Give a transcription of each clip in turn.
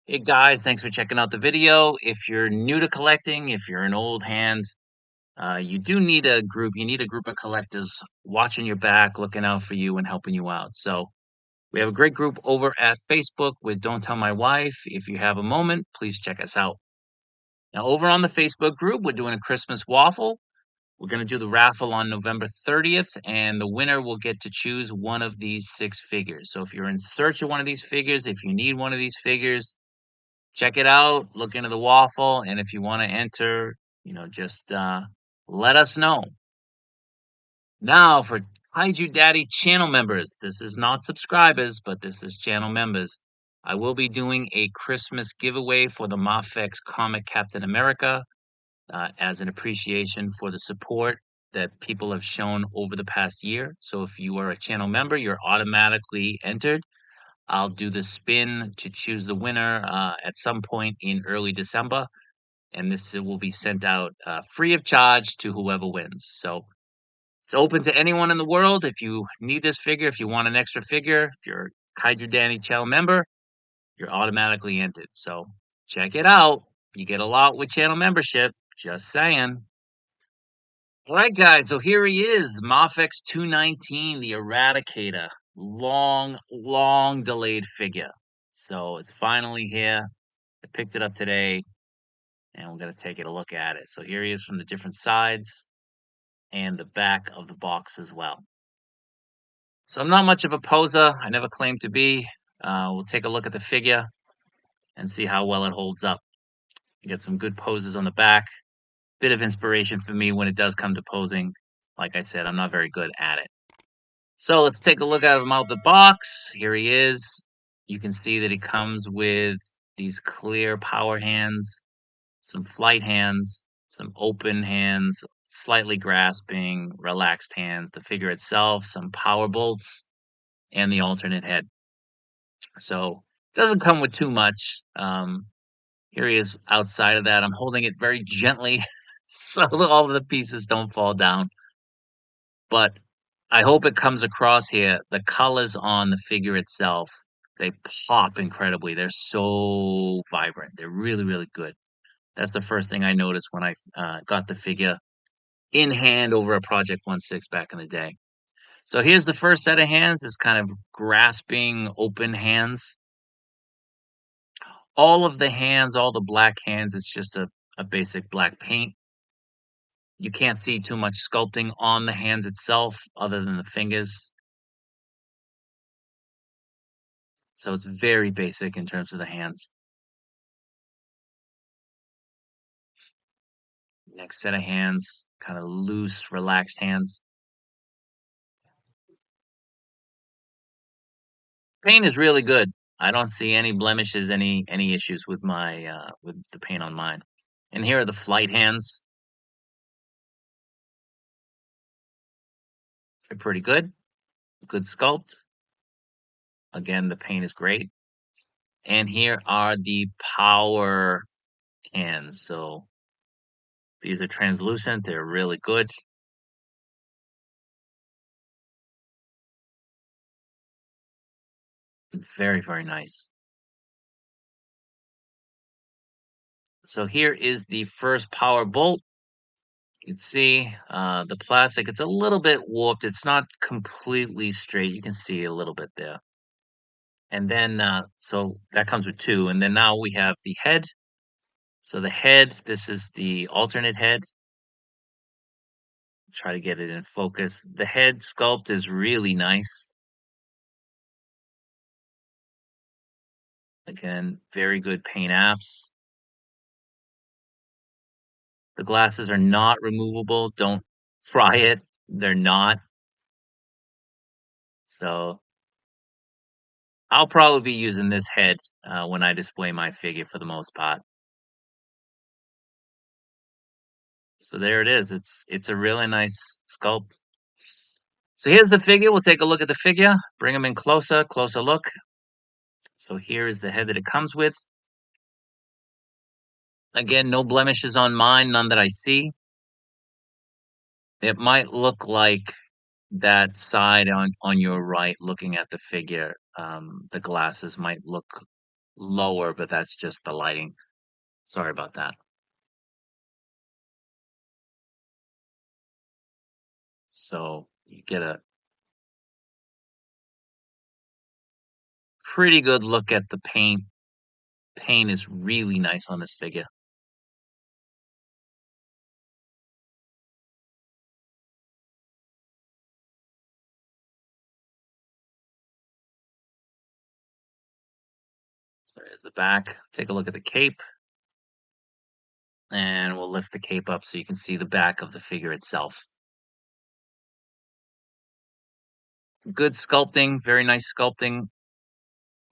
Hey guys, thanks for checking out the video. If you're new to collecting, if you're an old hand, you do need a group. You need a group of collectors watching your back, looking out for you and helping you out. So we have a great group over at Facebook with Don't Tell My Wife. If you have a moment, please check us out. Now, over on the Facebook group, we're doing a Christmas waffle. We're going to do the raffle on November 30th, and the winner will get to choose one of these 6 figures. So if you're in search of one of these figures, if you need one of these figures, check it out, look into the waffle, and if you want to enter, just let us know. Now, for Kaiju Daddy channel members, this is not subscribers, but this is channel members. I will be doing a Christmas giveaway for the MAFEX comic Captain America as an appreciation for the support that people have shown over the past year. So if you are a channel member, you're automatically entered. I'll do the spin to choose the winner at some point in early December, and this will be sent out free of charge to whoever wins. So it's open to anyone in the world. If you need this figure, if you want an extra figure, if you're a Kaiju Danny channel member, you're automatically entered. So check it out. You get a lot with channel membership. Just saying. All right, guys. So here he is, MAFEX 219, the Eradicator. Long delayed figure. So it's finally here. I picked it up today, and we're going to take a look at it. So here he is from the different sides and the back of the box as well. So I'm not much of a poser. I never claimed to be. We'll take a look at the figure and see how well it holds up. You get some good poses on the back. Bit of inspiration for me when it does come to posing. Like I said, I'm not very good at it. So let's take a look at him out the box. Here he is. You can see that he comes with these clear power hands, some flight hands, some open hands, slightly grasping, relaxed hands, the figure itself, some power bolts, and the alternate head. So doesn't come with too much. Here he is outside of that. I'm holding it very gently so that all of the pieces don't fall down. But I hope it comes across here. The colors on the figure itself, they pop incredibly. They're so vibrant. They're really good. That's the first thing I noticed when I got the figure in hand over a Project 1/6 back in the day. So here's the first set of hands. It's kind of grasping, open hands. All of the hands, all the black hands, it's just a basic black paint. You can't see too much sculpting on the hands itself other than the fingers. So it's very basic in terms of the hands. Next set of hands, kind of loose, relaxed hands. Paint is really good. I don't see any blemishes, any issues with my with the paint on mine. And here are the flight hands. They're pretty good. Good sculpt. Again, the paint is great. And here are the power hands. So these are translucent. They're really good. Very nice. So here is the first power bolt. You can see the plastic, it's a little bit warped. It's not completely straight. You can see a little bit there. And then, so that comes with 2. And then now we have the head. So the head, this is the alternate head. Try to get it in focus. The head sculpt is really nice. Again, very good paint apps. The glasses are not removable. Don't try it. They're not. So I'll probably be using this head when I display my figure for the most part. So there it is. It's a really nice sculpt. So here's the figure. We'll take a look at the figure. Bring them in closer look. So here is the head that it comes with. Again, no blemishes on mine, none that I see. It might look like that side on your right looking at the figure. The glasses might look lower, but that's just the lighting. Sorry about that. So you get a pretty good look at the paint. Paint is really nice on this figure. So there's the back. Take a look at the cape. And we'll lift the cape up so you can see the back of the figure itself. Good sculpting, very nice sculpting,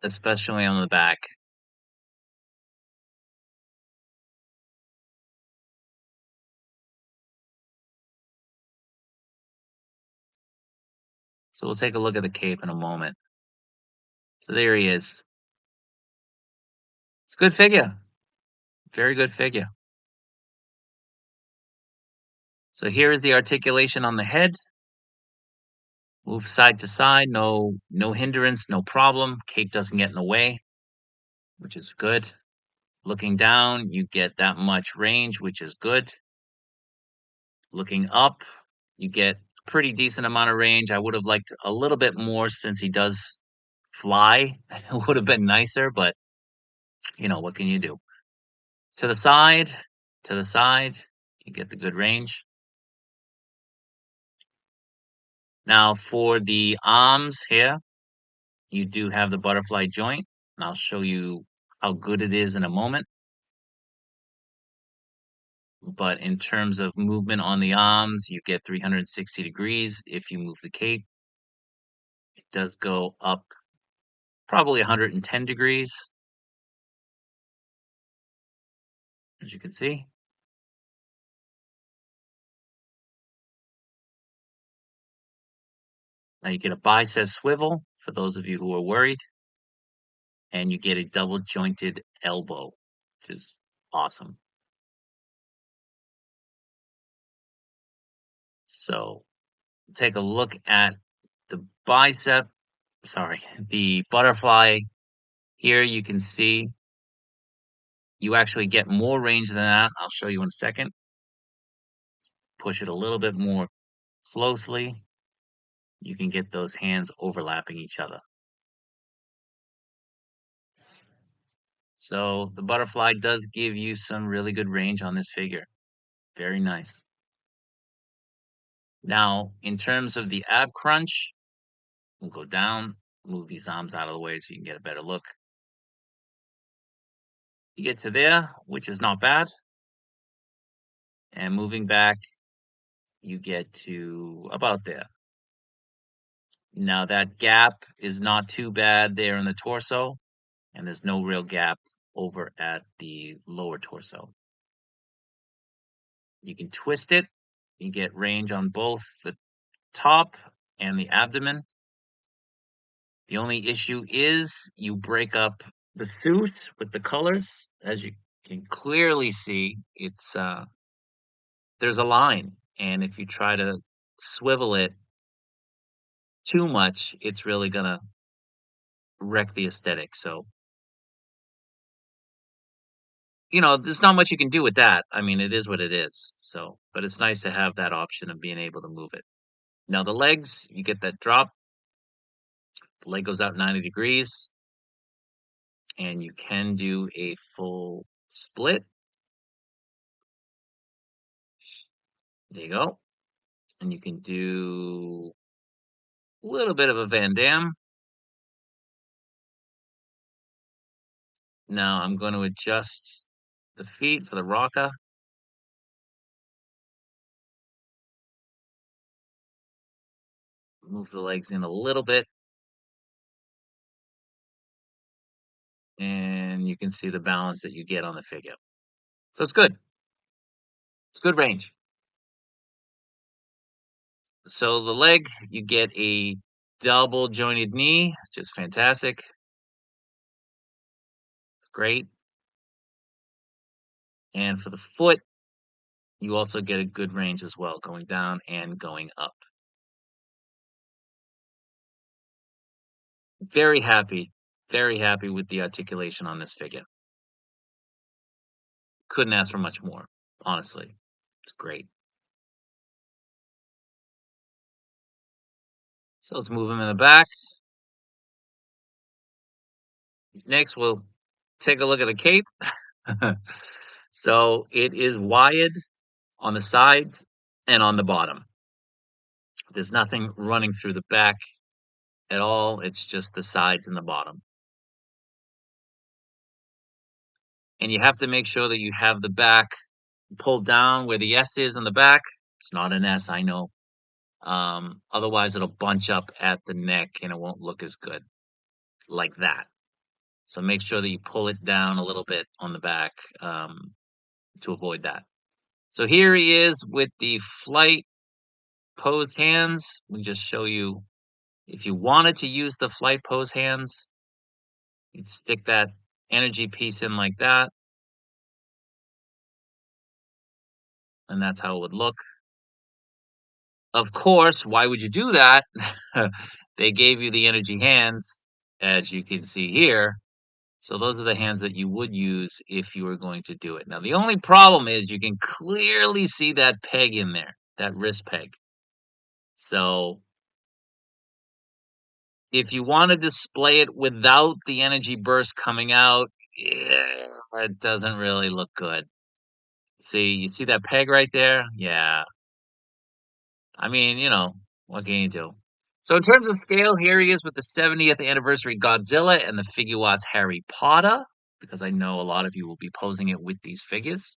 especially on the back. So we'll take a look at the cape in a moment. So there he is. It's a good figure. Very good figure. So here is the articulation on the head. Move side to side, no hindrance, no problem. Cape doesn't get in the way, which is good. Looking down, you get that much range, which is good. Looking up, you get a pretty decent amount of range. I would have liked a little bit more since he does fly. It would have been nicer, but what can you do? To the side, to the side, you get the good range. Now for the arms here, you do have the butterfly joint. And I'll show you how good it is in a moment. But in terms of movement on the arms, you get 360 degrees if you move the cape. It does go up probably 110 degrees, as you can see. Now you get a bicep swivel for those of you who are worried, and you get a double jointed elbow, which is awesome. So take a look at the bicep, sorry, the butterfly. Here you can see you actually get more range than that. I'll show you in a second. Push it a little bit more closely. You can get those hands overlapping each other. So the butterfly does give you some really good range on this figure. Very nice. Now, in terms of the ab crunch, we'll go down, move these arms out of the way so you can get a better look. You get to there, which is not bad. And moving back, you get to about there. Now that gap is not too bad there in the torso, and there's no real gap over at the lower torso. You can twist it. You get range on both the top and the abdomen. The only issue is you break up the suit with the colors. As you can clearly see, it's there's a line, and if you try to swivel it too much, it's really gonna wreck the aesthetic. So, there's not much you can do with that. I mean, it is what it is. So, but it's nice to have that option of being able to move it. Now the legs, you get that drop. The leg goes out 90 degrees, and you can do a full split. There you go. And you can do a little bit of a Van Damme. Now I'm going to adjust the feet for the rocker. Move the legs in a little bit. And you can see the balance that you get on the figure. So it's good. It's good range. So the leg, you get a double jointed knee, which is fantastic. Great. And for the foot, you also get a good range as well, going down and going up. Very happy Very happy with the articulation on this figure. Couldn't ask for much more, honestly. It's great. So let's move him in the back. Next, we'll take a look at the cape. So it is wired on the sides and on the bottom. There's nothing running through the back at all. It's just the sides and the bottom. And you have to make sure that you have the back pulled down where the S is on the back. It's not an S, I know. Otherwise, it'll bunch up at the neck and it won't look as good like that. So make sure that you pull it down a little bit on the back to avoid that. So here he is with the flight posed hands. We just show you if you wanted to use the flight pose hands, you'd stick that energy piece in like that. And that's how it would look. Of course, why would you do that? They gave you the energy hands, as you can see here. So those are the hands that you would use if you were going to do it. Now, the only problem is you can clearly see that peg in there, that wrist peg. So if you want to display it without the energy burst coming out, yeah, it doesn't really look good. See, you see that peg right there? Yeah. I mean, what can you do? So in terms of scale, here he is with the 70th anniversary Godzilla and the Figuarts Harry Potter, because I know a lot of you will be posing it with these figures.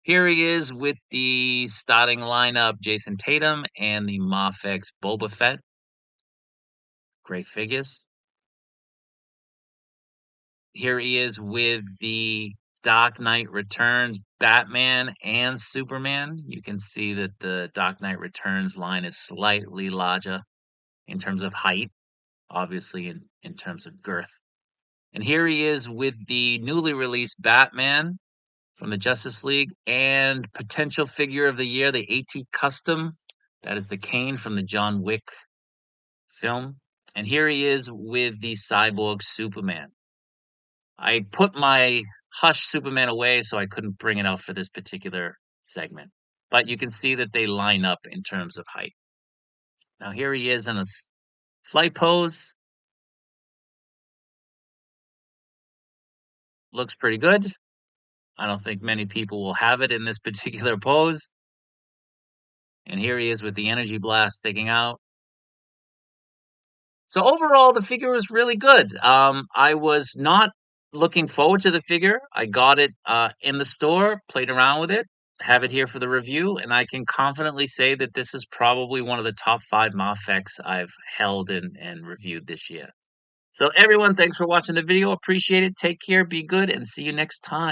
Here he is with the starting lineup, Jason Tatum and the MAFEX Boba Fett. Great figures. Here he is with the Dark Knight Returns Batman and Superman. You can see that the Dark Knight Returns line is slightly larger in terms of height, obviously in terms of girth. And here he is with the newly released Batman from the Justice League and potential figure of the year, the AT Custom. That is the Kane from the John Wick film. And here he is with the Cyborg Superman. I put my Hush Superman away, so I couldn't bring it out for this particular segment. But you can see that they line up in terms of height. Now here he is in a flight pose. Looks pretty good. I don't think many people will have it in this particular pose. And here he is with the energy blast sticking out. So overall, the figure was really good. I was not looking forward to the figure. I got it in the store, played around with it, have it here for the review, and I can confidently say that this is probably one of the top 5 MAFEX I've held and reviewed this year. So everyone, thanks for watching the video. Appreciate it. Take care, be good, and see you next time.